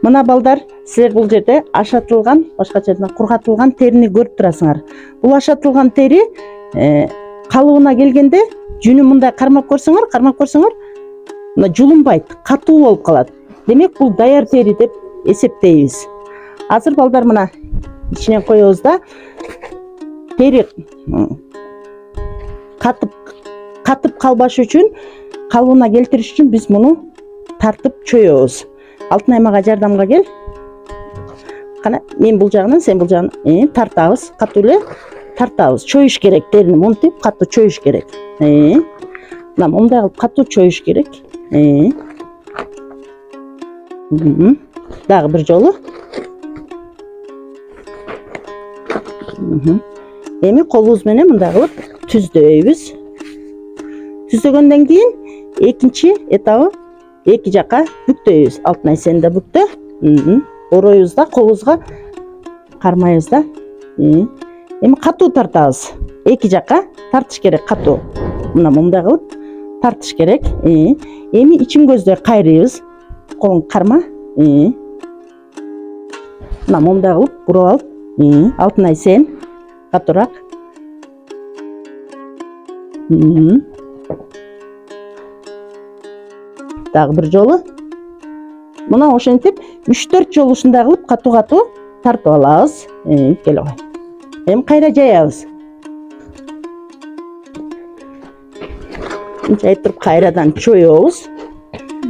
Мына балдар, силер бул жерде ашатылган, башкача айтканда кургатылган терини көрүп турасыңар. Бул ашатылган тери калыбына келгенде жүнү мындай кармап көрсөңөр, мына жулунбайт, катуу болуп калат. Демек, бул даяр тери деп эсептейбиз. Азыр балдар мына ичинен коебуз да, тери катып калбаш үчүн, калыбына келтириш үчүн биз муну тартып чөйөбүз. Алтынай мага жардамга кел. Кана, мен бул жагынан, сен бул жагынан тартабыз, катуу эле тартабыз. Чөйүш керек терини, мынтип катуу чөйүш керек. Мына мындай кылып катуу чөйүш керек. Дагы бир жолу. Эми колубуз менен мындай кылып түздөйбүз. Түздөгөндөн кийин экинчи этабы эки жака бүктөйбүз. Алтынай, сен да бүктө. Ороюбуз да, колубузга кармайбыз да. Эми катуу тартабыз. Эки жака тартыш керек, катуу. Мына мындай кылып тартыш керек. Эми ичин көздөй кайрыйбыз. Колуң карма. Мына мындай кылып буруп алып, Алтынай, сен катуураак. Дагы бир жолу. Мына ошентип 3-4 жолу ушундай кылып катуу тартып алабыз. Келе кой. Эми кайра жаябыз. Жайып туруп кайрадан чөйөбүз.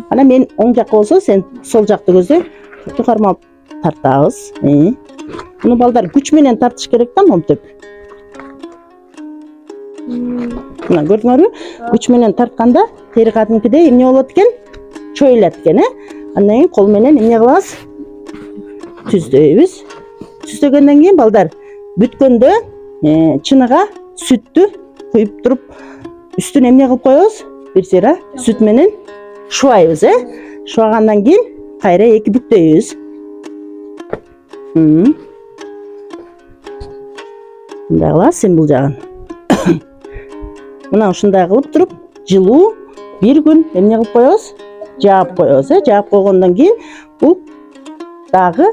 Ана мен оң жакка болсо, сен сол жакты көздөй катуу кармап тартабыз. Муну балдар күч менен тартыш керек да, монтип. Мына көрдүңөрбү? Күч менен тартканда тери кадимкидей эмне болот экен? Чөйүлөт экен, Андан кийин кол менен эмне кылабыз? Түздөйбүз. Түздөгөндөн кийин балдар бүткөндө чыныга сүттү куюп туруп, үстүнө эмне кылып коебуз? Бир сыйра сүт менен шубайбыз, Шубагандан кийин кайра эки бүктөйбүз. Мындай кылабыз, сен бул жагын. Мына ушундай кылып туруп, жылуу бир күн эмне кылып коебуз? Жаап коебуз, Жаап койгондон кийин бул дагы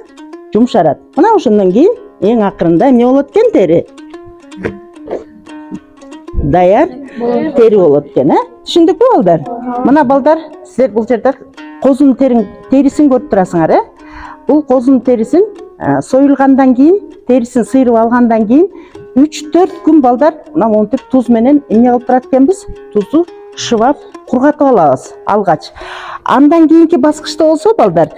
жумшарат. Мына ошондон кийин эң акырында эмне болот экен? Тери. Даяр тери болот экен, Түшүндүкпү балдар? Мына балдар, силер бул жерде козунун терисин көрүп турасыңар, Бул козунун терисин союлгандан кийин, терисин сыйрып алгандан кийин 3-4 күн балдар, мына монтип туз менен эмне кылып турат экенбиз? Тузду шыбап, кургатып алабыз алгач. Андан кийинки баскычта болсо балдар,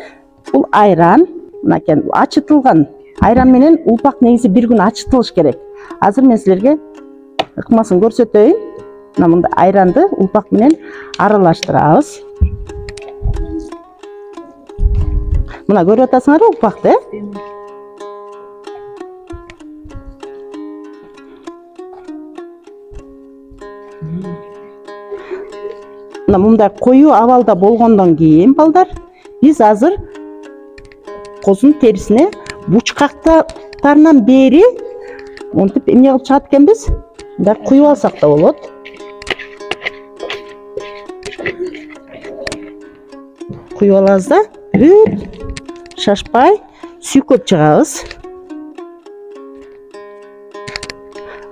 бул айран, мынакей ачытылган айран менен улпак негизи бир күн ачытылыш керек. Азыр мен силерге ыкмасын көрсөтөйүн. Мына мындай айранды улпак менен аралаштырабыз. Мына көрүп атасыңарбы улпакты, Мына мындай коюу абалда болгондон кийин балдар, биз азыр козунун терисине бучкактарынан бери монтип эмне кылып чыгат экенбиз? Мындай куюп алсак да болот. Куюп алабыз да, бүт шашпай сүйкөп чыгабыз.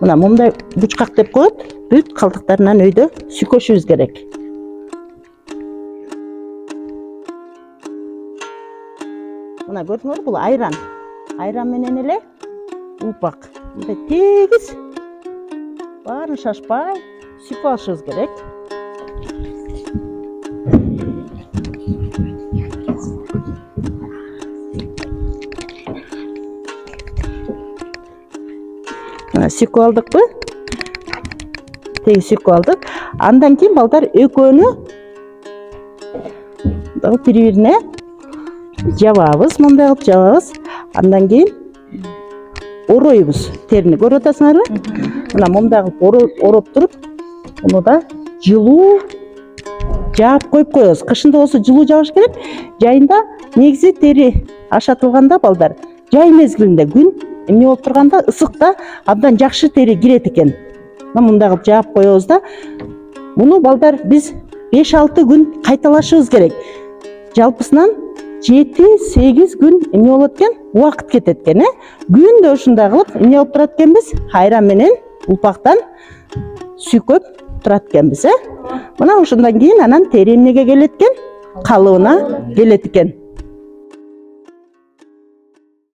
Мына мындай бучкак деп коет, бүт калдыктарынан өйдө сүйкөшүбүз керек. Мына көрдүңөр, бул айран. Айран менен эле улпак. Мындай тегиз баарын шашпай сүйкөп алышыбыз керек. Мына сүйкөп алдыкпы? Тегиз сүйкөп алдык. Андан кийин балдар экөөнү бири-бирине жабабыз, мындай кылып жабабыз. Андан кийин ороюбуз терини. Көрүп атасыңарбы? Мына мындай кылып ороп туруп, муну да жылуу жаап коюп коебуз. Кышында болсо жылуу жабыш керек. Жайында негизи тери ашатылганда балдар, жай мезгилинде күн эмне болуп турганда, ысыкта абдан жакшы тери кирет экен. Мындай кылып жаап коебуз да. Муну балдар биз 5-6 күн кайталашыбыз керек. Жалпысынан 7-8 күн эмне болот экен, убакыт кетет экен, күндө ушундай кылып эмне кылып турат экенбиз, айран менен улпактан сүйкөп турат экенбиз. Мына ушундан кийин анан тери эмнеге келет экен, калыбына келет экен.